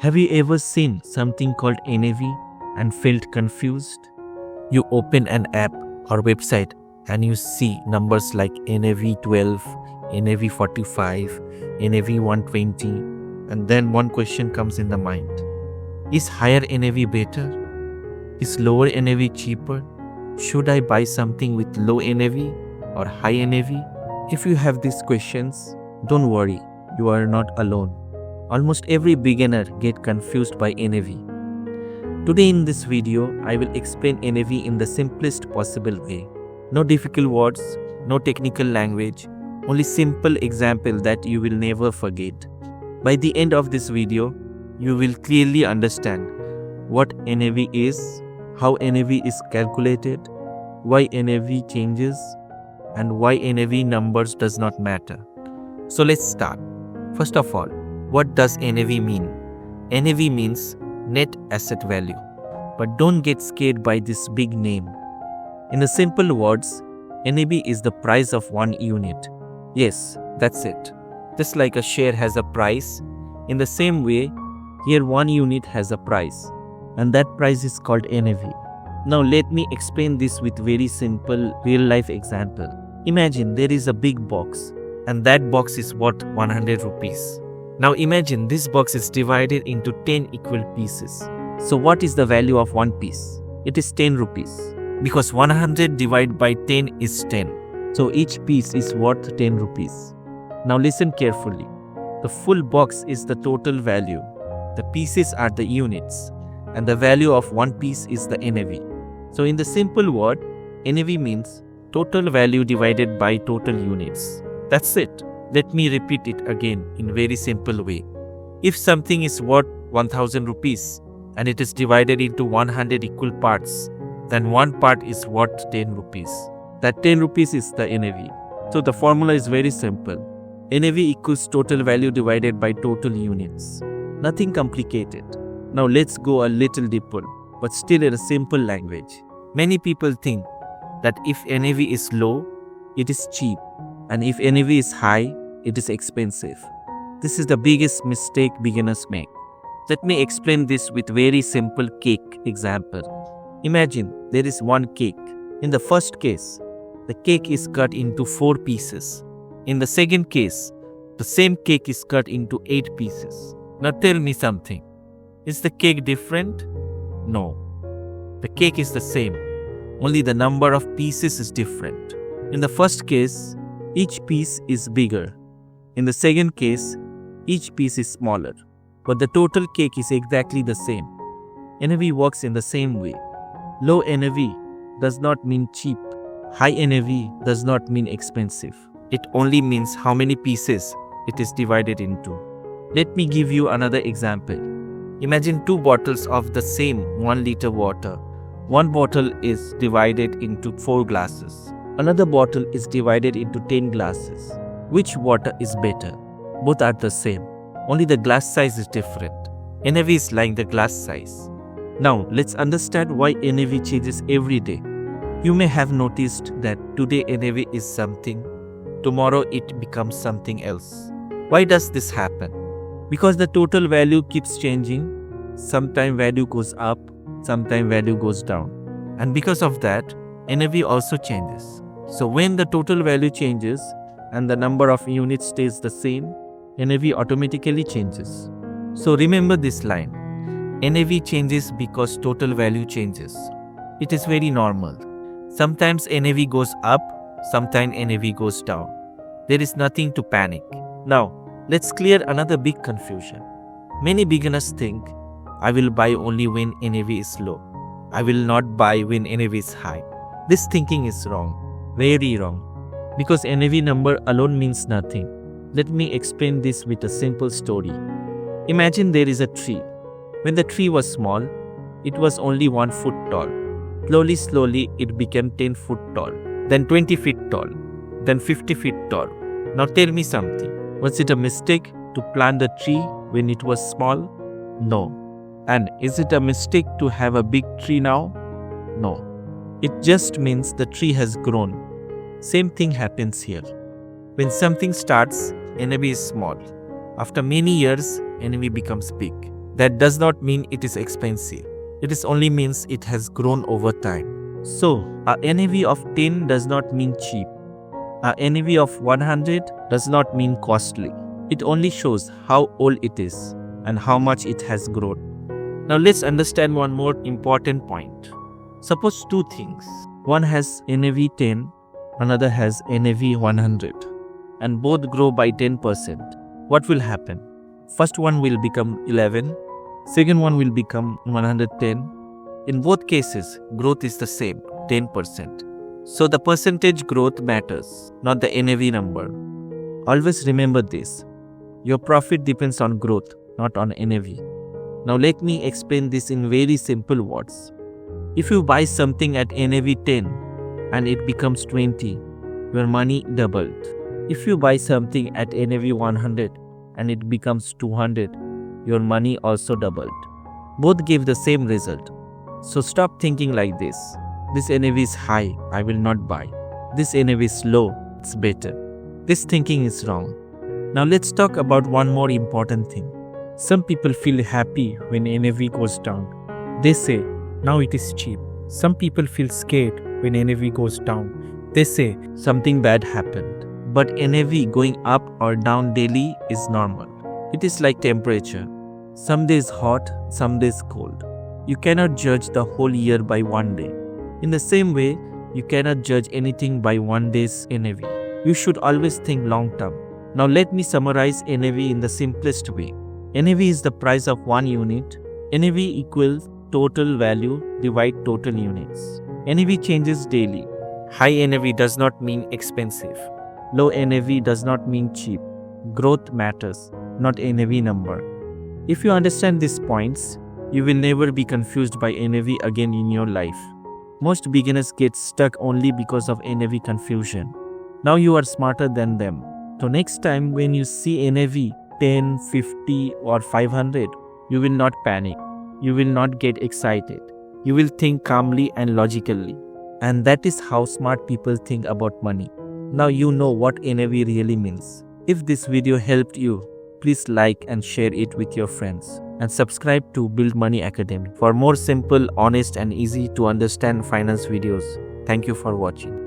Have you ever seen something called NAV and felt confused? You open an app or website and you see numbers like NAV 12, NAV 45, NAV 120, and then one question comes in the mind. Is higher NAV better? Is lower NAV cheaper? Should I buy something with low NAV or high NAV? If you have these questions, don't worry, you are not alone. Almost every beginner gets confused by NAV. Today in this video, I will explain NAV in the simplest possible way. No difficult words, no technical language, only simple example that you will never forget. By the end of this video, you will clearly understand what NAV is, how NAV is calculated, why NAV changes, and why NAV numbers does not matter. So let's start. First of all, what does NAV mean? NAV means net asset value. But don't get scared by this big name. In the simple words, NAV is the price of one unit. Yes, that's it. Just like a share has a price, in the same way, here one unit has a price. And that price is called NAV. Now let me explain this with very simple real-life example. Imagine there is a big box and that box is worth 100 rupees. Now imagine this box is divided into 10 equal pieces. So what is the value of one piece? It is 10 rupees. Because 100 divided by 10 is 10. So each piece is worth 10 rupees. Now listen carefully. The full box is the total value. The pieces are the units. And the value of one piece is the NAV. So in the simple word, NAV means total value divided by total units. That's it. Let me repeat it again in very simple way. If something is worth 1000 rupees and it is divided into 100 equal parts, then one part is worth 10 rupees. That 10 rupees is the NAV. So the formula is very simple. NAV equals total value divided by total units. Nothing complicated. Now let's go a little deeper, but still in a simple language. Many people think that if NAV is low, it is cheap, and if NAV is high, it is expensive. This is the biggest mistake beginners make. Let me explain this with very simple cake example. Imagine there is one cake. In the first case, the cake is cut into 4 pieces. In the second case, the same cake is cut into 8 pieces. Now tell me something. Is the cake different? No. The cake is the same. Only the number of pieces is different. In the first case, each piece is bigger. In the second case, each piece is smaller. But the total cake is exactly the same. NAV works in the same way. Low NAV does not mean cheap. High NAV does not mean expensive. It only means how many pieces it is divided into. Let me give you another example. Imagine 2 bottles of the same 1 liter water. One bottle is divided into 4 glasses. Another bottle is divided into 10 glasses. Which water is better? Both are the same. Only the glass size is different. NAV is like the glass size. Now let's understand why NAV changes every day. You may have noticed that today NAV is something, tomorrow it becomes something else. Why does this happen? Because the total value keeps changing. Sometimes value goes up, sometimes value goes down. And because of that, NAV also changes. So when the total value changes and the number of units stays the same, NAV automatically changes. So remember this line. NAV changes because total value changes. It is very normal. Sometimes NAV goes up, sometimes NAV goes down. There is nothing to panic. Now, let's clear another big confusion. Many beginners think, I will buy only when NAV is low. I will not buy when NAV is high. This thinking is wrong, very wrong. Because NAV number alone means nothing. Let me explain this with a simple story. Imagine there is a tree. When the tree was small, it was only 1 foot tall. Slowly, it became 10 foot tall, then 20 feet tall, then 50 feet tall. Now tell me something. Was it a mistake to plant the tree when it was small? No. And is it a mistake to have a big tree now? No. It just means the tree has grown. Same thing happens here. When something starts, NAV is small. After many years, NAV becomes big. That does not mean it is expensive. It is only means it has grown over time. So, a NAV of 10 does not mean cheap. A NAV of 100 does not mean costly. It only shows how old it is and how much it has grown. Now let's understand one more important point. Suppose two things. One has NAV 10, another has NAV 100, and both grow by 10%. What will happen? First one will become 11, second one will become 110. In both cases, growth is the same, 10%. So the percentage growth matters, not the NAV number. Always remember this. Your profit depends on growth, not on NAV. Now let me explain this in very simple words. If you buy something at NAV 10 and it becomes 20, your money doubled. If you buy something at NAV 100 and it becomes 200, your money also doubled. Both give the same result. So stop thinking like this. This NAV is high, I will not buy. This NAV is low, it's better. This thinking is wrong. Now let's talk about one more important thing. Some people feel happy when NAV goes down. They say, now it is cheap. Some people feel scared when NAV goes down. They say, something bad happened. But NAV going up or down daily is normal. It is like temperature. Some days hot, some days cold. You cannot judge the whole year by one day. In the same way, you cannot judge anything by one day's NAV. You should always think long term. Now let me summarize NAV in the simplest way. NAV is the price of one unit. NAV equals total value divide total units. NAV changes daily. High NAV does not mean expensive. Low NAV does not mean cheap. Growth matters, not NAV number. If you understand these points, you will never be confused by NAV again in your life. Most beginners get stuck only because of NAV confusion. Now you are smarter than them. So next time when you see NAV 10, 50 or 500, you will not panic. You will not get excited. You will think calmly and logically. And that is how smart people think about money. Now you know what NAV really means. If this video helped you, please like and share it with your friends. And subscribe to Build Money Academy for more simple, honest and easy to understand finance videos. Thank you for watching.